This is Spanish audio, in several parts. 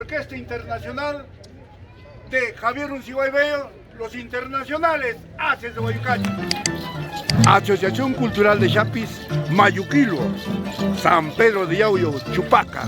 Orquesta Internacional de Javier Unciguaybello, los internacionales Haces de Guayucachi. Asociación Cultural de Chapis, Mayuquilo, San Pedro de Yauyos, Chupaca.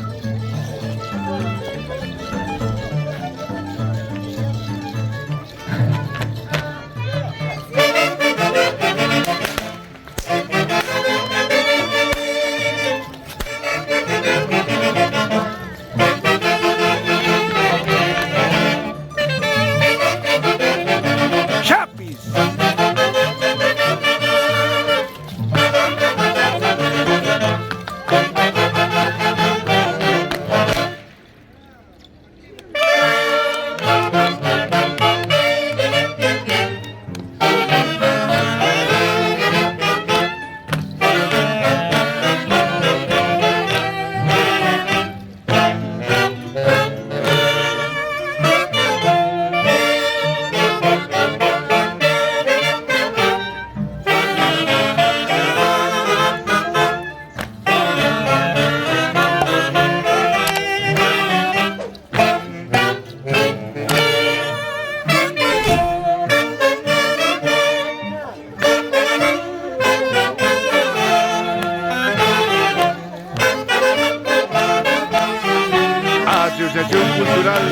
Asociación Cultural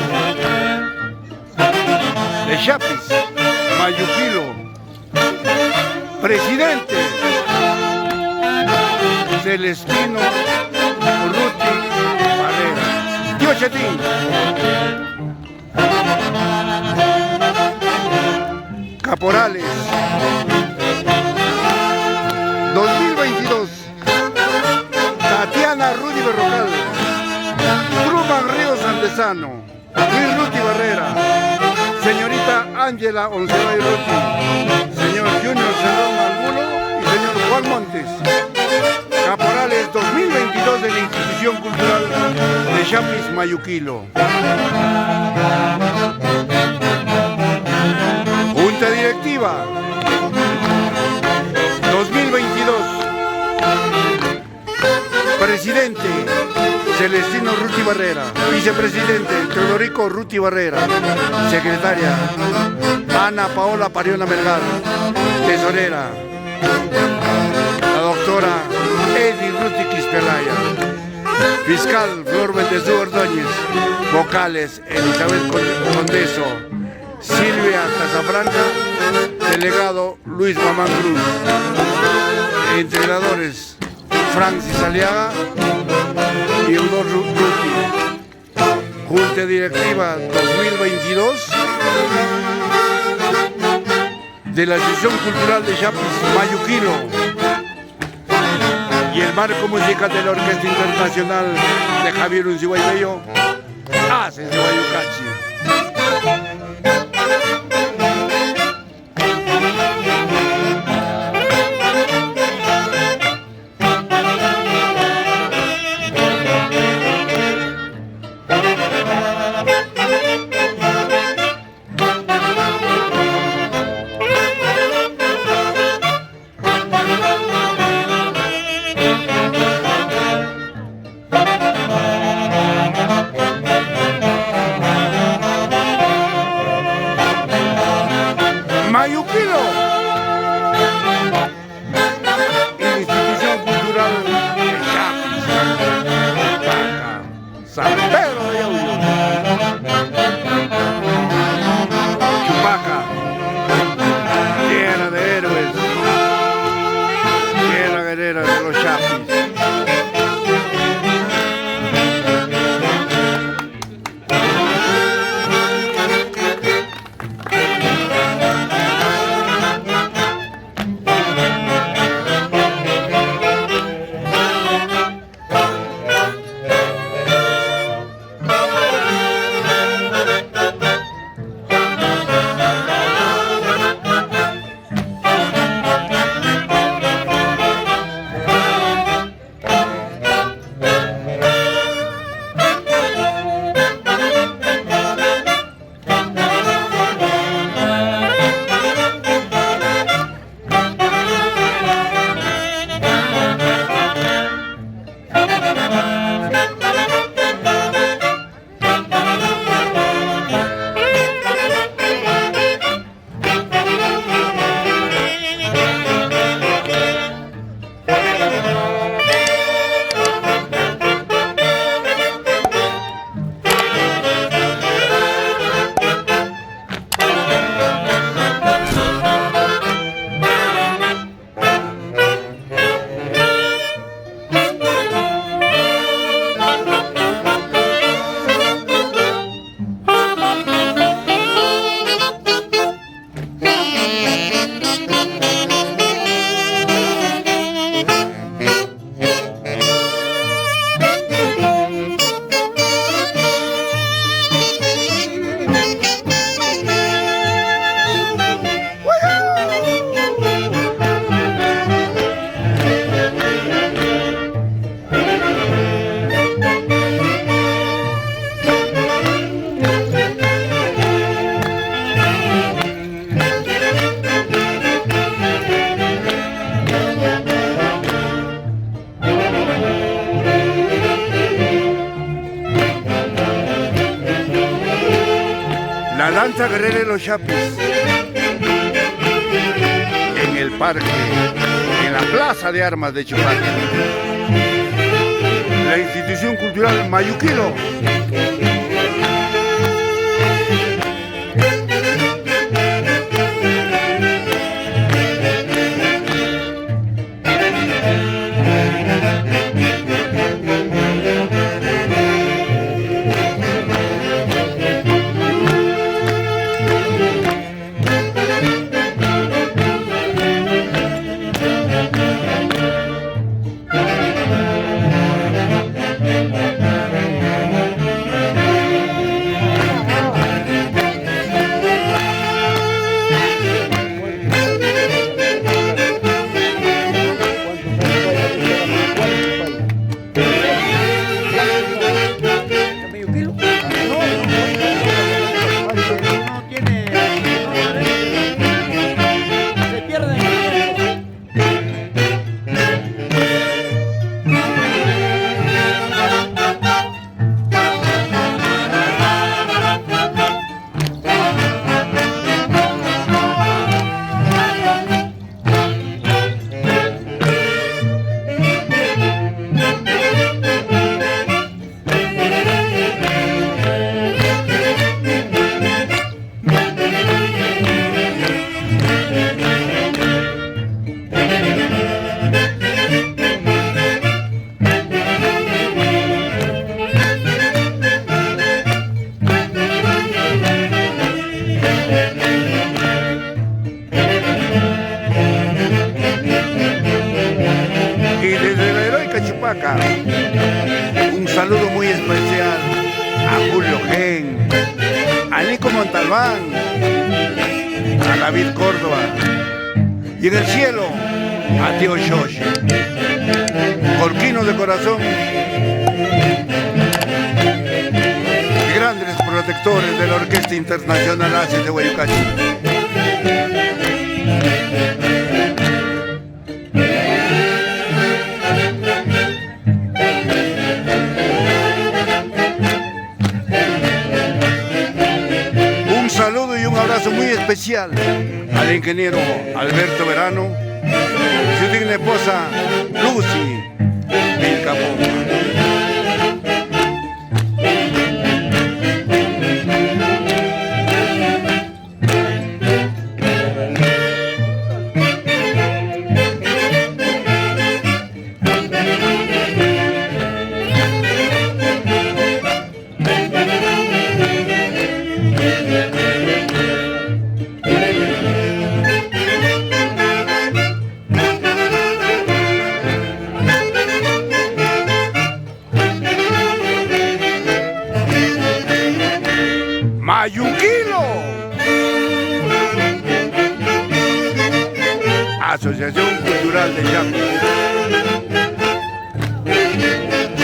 de Chapis, Mayuquilo, presidente Celestino Urruti Barrera. Tío Chetín. Caporales 2022. Tatiana Rudy Berrocal, Truman Ríos Santesano, Luis Ruti Barrera, señorita Ángela Oncevay Ruti, señor Junior Cerrón Angulo y señor Juan Montes. Caporales 2022 de la Institución Cultural de Chapis, Mayuquilo. Junta Directiva 2022. Presidente Celestino Ruti Barrera, vicepresidente Teodorico Ruti Barrera, secretaria Ana Paola Pariona Melgar, tesorera la doctora Edi Ruti Quispelaya, fiscal Flor Bendezú Ordóñez, vocales Elizabeth Condeso, Silvia Casablanca, delegado Luis Mamán Cruz, entrenadores Francis Aliaga y Eudor Ruti. Junta Directiva 2022 de la Asociación Cultural de Chapis, Mayuquilo, y el marco musical de la Orquesta Internacional de Javier Unciguaybello, Haces de Guayucachi. La danza guerrera de los Chapis. En el parque, en la plaza de armas de Chupaca. La institución cultural Mayuquilo. Un saludo muy especial a Julio Gen, a Nico Montalbán, a David Córdoba y en el cielo a Tío Shosh, colquinos de corazón y grandes protectores de la Orquesta Internacional Aces de Huayucachi. Un saludo y un abrazo muy especial al ingeniero Alberto Verano y su digna esposa Lucy Vilcapoma. Mayuquilo, Asociación Cultural de Chapis,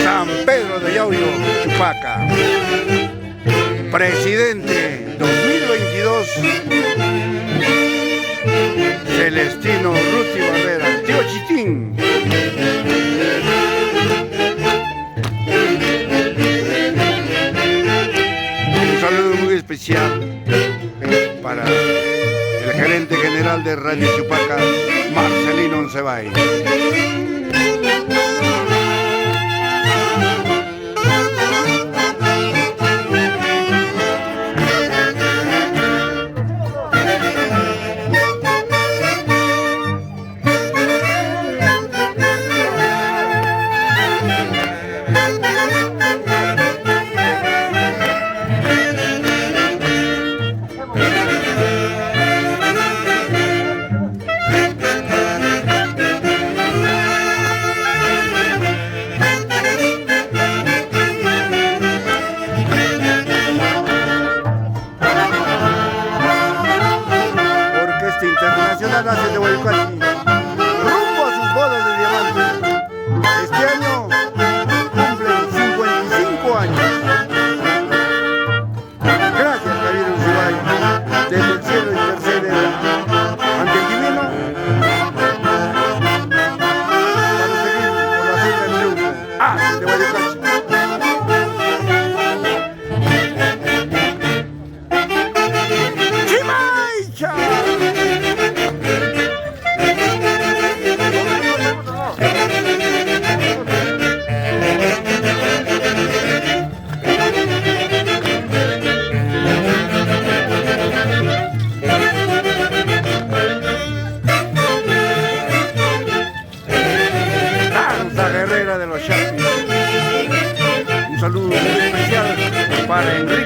San Pedro de Yauyó, Chupaca, presidente 2022, Celestino Ruti Barrera, Tío Chitín. Especial para el gerente general de Radio Chupaca, Marcelino Oncebay.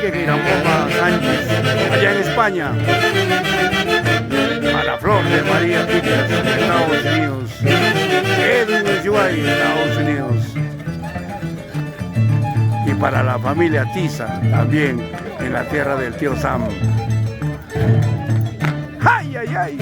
Enrique Girapoma Sánchez, allá en España. A la Flor de María Peters, Estados Unidos. Edwin Ushuaia, Estados Unidos. Y para la familia Tiza, también en la tierra del tío Sam. ¡Ay, ay, ay!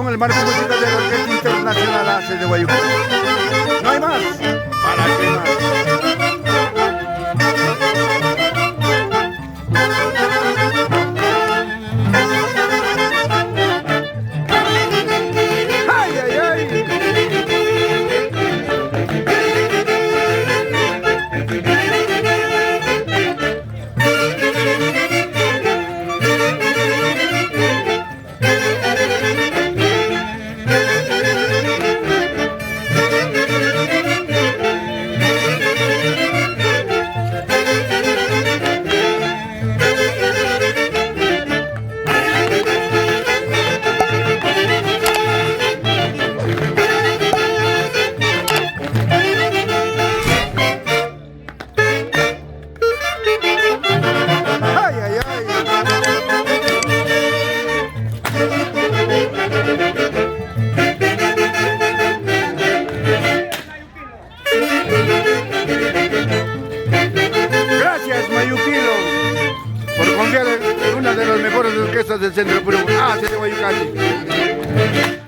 El marco musical de la Orquesta Internacional ACE de Guayuco. No hay más. ¿Para qué más? ¡Ay, ay, ay! Gracias, Mayuquilo, por confiar en una de las mejores orquestas del centro de Perú, ACE de Guayucati.